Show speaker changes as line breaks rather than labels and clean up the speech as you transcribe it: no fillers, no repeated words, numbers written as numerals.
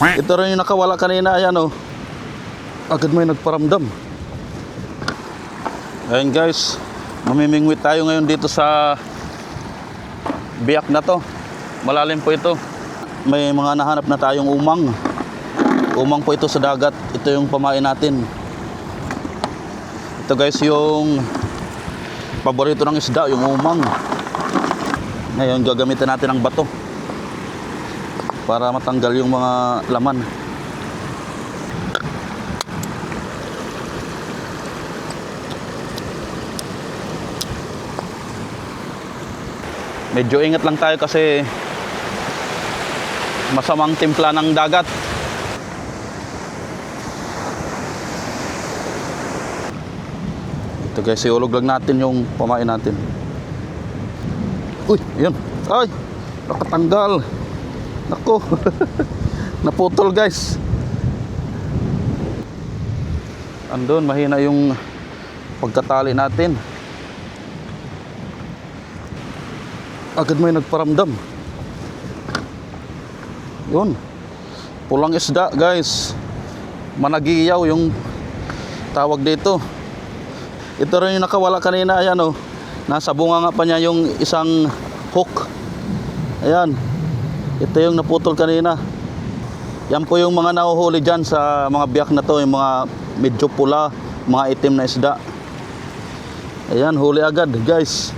Ito rin yung nakawala kanina. Ayan oh. Agad may nagparamdam. Ayan guys, mamimingwit tayo ngayon dito sa biyak na to. Malalim po ito. May mga nahanap na tayong umang. Umang po ito sa dagat. Ito yung pamain natin. Ito guys yung paborito ng isda, yung umang. Ngayon gagamitin natin ang bato para matanggal yung mga laman. Medyo ingat lang tayo kasi masamang timpla ng dagat. Ito guys, iulog lang natin yung pamain natin. Uy, yun. Ay, nakatanggal. Nako. Naputol guys. Andun, mahina yung pagkatali natin. Agad may nagparamdam. Yun. Pulang isda guys. Managiyaw yung tawag dito. Ito rin yung nakawala kanina. Ayan oh. Nasa bunga nga pa niya yung isang hook. Ayan. Ito yung naputol kanina. Yan po yung mga nahuhuli dyan sa mga biyak na to. Yung mga medyo pula, mga itim na isda. Ayan, huli agad guys.